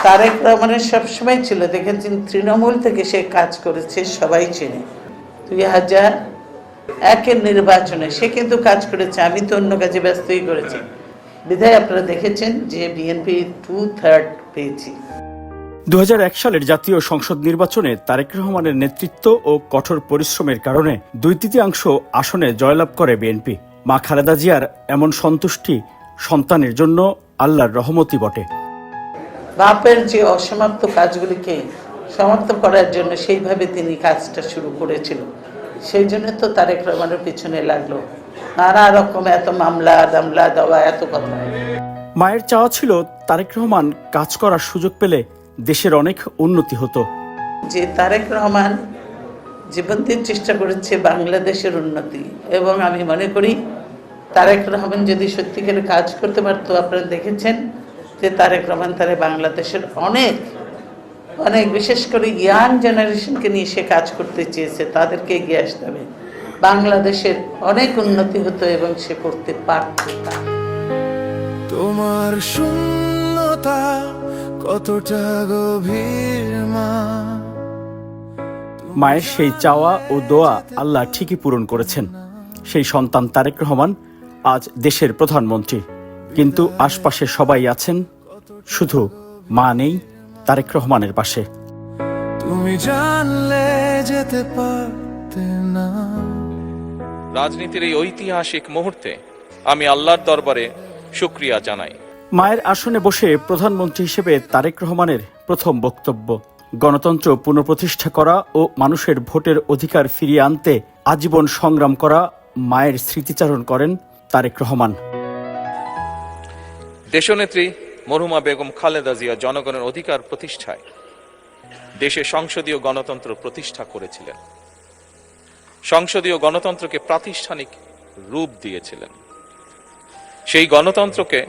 তারেক রহমানের সবসময় ছিল, দেখেছেন তৃণমূল থেকে সে কাজ করেছে, সবাই চেনে। 2001-এর নির্বাচনে সে কিন্তু কাজ করেছে, আমি তো অন্য কাজে ব্যস্তই করেছি, বিধায় আপনারা দেখেছেন যে বিএনপি 2/3 পেয়েছি। 2001 সালের জাতীয় সংসদ নির্বাচনে তারেক রহমানের নেতৃত্ব ও কঠোর পরিশ্রমের কারণে 2/3 আসনে জয়লাভ করে বিএনপি। মা খালেদা জিয়ার এমন সন্তুষ্টি সন্তানের জন্য আল্লাহর রহমতই বটে। বাপের যে অসমাপ্ত কাজগুলিকে সমাপ্ত করার জন্য সেইভাবে তিনি কাজটা শুরু করেছিল, সেই জন্য তো তারেক রহমানের পিছনে লাগলো নানা রকম এত মামলা দামলা দেওয়া, এত কথা। মায়ের চাওয়া ছিল তারেক রহমান কাজ করার সুযোগ পেলে দেশের অনেক উন্নতি হতো। যে তারেক রহমান জীবন দিয়ে চেষ্টা করেছে বাংলাদেশের উন্নতি, এবং আমি মনে করি তারেক রহমান যদি সত্যিকারের কাজ করতে পারতো, আপনারা দেখেছেন যে তারেক রহমান তারা বাংলাদেশের অনেক অনেক বিশেষ করে ইয়াং জেনারেশনকে নিয়ে সে কাজ করতে চেয়েছে, তাদেরকে এগিয়ে আসতে হবে, বাংলাদেশের অনেক উন্নতি হতো এবং সে করতে পারত। তোমার শূন্যতা কতটা গভীর মা। মায়ের সেই চাওয়া ও দোয়া আল্লাহ ঠিকই পূরণ করেছেন। সেই সন্তান তারেক রহমান আজ দেশের প্রধানমন্ত্রী, কিন্তু আশপাশে সবাই আছেন, শুধু মা নেই তারেক রহমানের পাশে। তুমি জানলে যেতে পারতে না। রাজনীতির এই ঐতিহাসিক মুহূর্তে আমি আল্লাহর দরবারে শুকরিয়া জানাই। মায়ের আসনে বসে প্রধানমন্ত্রী হিসেবে তারেক রহমানের প্রথম বক্তব্য। গণতন্ত্র পুনঃপ্রতিষ্ঠা করা ও মানুষের ভোটের অধিকার ফিরিয়ে আনতে আজীবন সংগ্রাম করা মায়ের স্মৃতিচারণ করেন তারেক রহমান। দেশনেত্রী মরহুমা বেগম খালেদা জিয়া জনগণের অধিকার প্রতিষ্ঠায় দেশে সংসদীয় গণতন্ত্র প্রতিষ্ঠা করেছিলেন, সংসদীয় গণতন্ত্রকে প্রাতিষ্ঠানিক রূপ দিয়েছিলেন। সেই গণতন্ত্রকে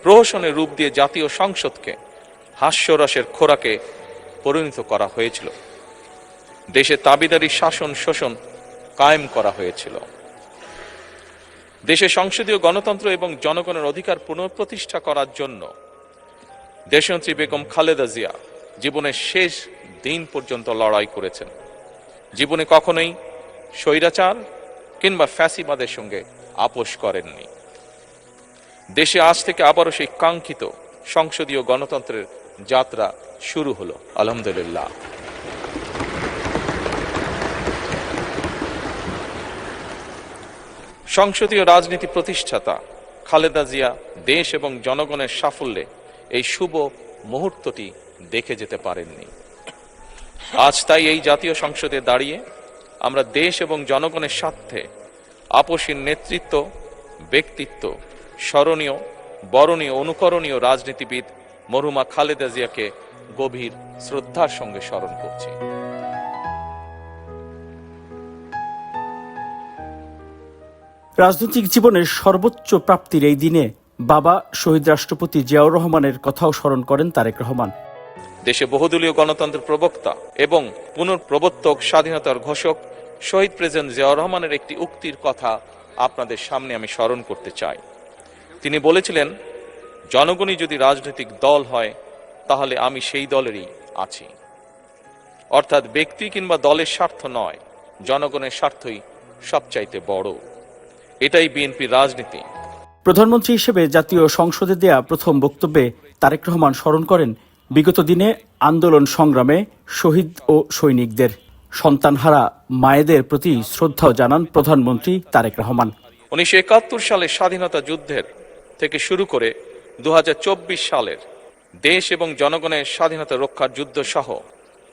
প্রহসনের রূপ দিয়ে জাতীয় সংসদকে হাস্যরসের খোরাকে পরিণত করা হয়েছিল। দেশে তাবিদারি শাসন শোষণ কায়েম করা হয়েছিল। দেশে সংসদীয় গণতন্ত্র এবং জনগণের অধিকার পুনঃপ্রতিষ্ঠা করার জন্য দেশনেত্রী বেগম খালেদা জিয়া জীবনের শেষ দিন পর্যন্ত লড়াই করেছেন। জীবনে কখনোই স্বৈরাচার কিংবা ফ্যাসিবাদের সঙ্গে আপোষ করেননি। দেশে আজ থেকে আবারও সেই কাঙ্ক্ষিত সংসদীয় গণতন্ত্রের যাত্রা শুরু হলো, আলহামদুলিল্লাহ। সংসদীয় রাজনীতি প্রতিষ্ঠাতা খালেদা জিয়া দেশ এবং জনগণের সাফল্যে এই শুভ মুহূর্তটি দেখে যেতে পারেননি। আজ তাই এই জাতীয় সংসদে দাঁড়িয়ে আমরা দেশ এবং জনগণের স্বার্থে আপসীর নেতৃত্ব, ব্যক্তিত্ব, স্মরণীয়, বরণীয়, অনুকরণীয় রাজনীতিবিদ মরহুমা খালেদা জিয়াকে গভীর শ্রদ্ধার সঙ্গে স্মরণ করছি। রাজনৈতিক জীবনের সর্বোচ্চ প্রাপ্তির এই দিনে বাবা শহীদ রাষ্ট্রপতি জিয়াউর রহমানের কথাও স্মরণ করেন তারেক রহমান। দেশে বহুদলীয় গণতন্ত্রের প্রবক্তা এবং পুনঃপ্রবর্তক, স্বাধীনতার ঘোষক শহীদ প্রেসিডেন্ট জিয়াউর রহমানের একটি উক্তির কথা আপনাদের সামনে আমি স্মরণ করতে চাই। তিনি বলেছিলেন, জনগণই যদি রাজনৈতিক দল হয় তাহলে আমি সেই দলেরই আছি। অর্থাৎ ব্যক্তি কিংবা দলের স্বার্থ নয়, জনগণের স্বার্থই সবচাইতে বড়। এটাই বিএনপির রাজনীতি। প্রধানমন্ত্রী হিসেবে জাতীয় সংসদে দেয়া প্রথম বক্তব্যে তারেক রহমান স্মরণ করেন বিগত দিনে আন্দোলন সংগ্রামে শহীদ ও সৈনিকদের। সন্তানহারা মায়েদের প্রতি শ্রদ্ধাও জানান প্রধানমন্ত্রী তারেক রহমান। 1971 সালের স্বাধীনতা যুদ্ধের থেকে শুরু করে 2024 সালের দেশ এবং জনগণের স্বাধীনতা রক্ষার যুদ্ধ সহ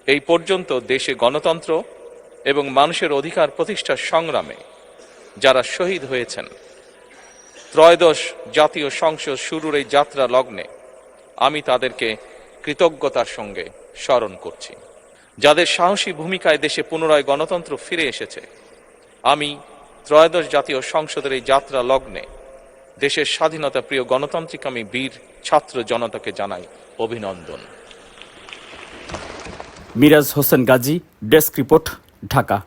এই পর্যন্ত দেশে গণতন্ত্র এবং মানুষের অধিকার প্রতিষ্ঠার সংগ্রামে যারা শহীদ হয়েছেন, ত্রয়োদশ জাতীয় সংসদ শুরুর এই যাত্রা লগ্নে আমি তাদেরকে কৃতজ্ঞতার সঙ্গে স্মরণ করছি। যাদের সাহসী ভূমিকায় দেশে পুনরায় গণতন্ত্র ফিরে এসেছে, আমি ত্রয়োদশ জাতীয় সংসদের এই যাত্রা লগ্নে দেশের স্বাধীনতা প্রিয় গণতান্ত্রিকামী বীর ছাত্র জনতাকে জানাই অভিনন্দন। Miraj Hossain Gazi, desk report, Dhaka.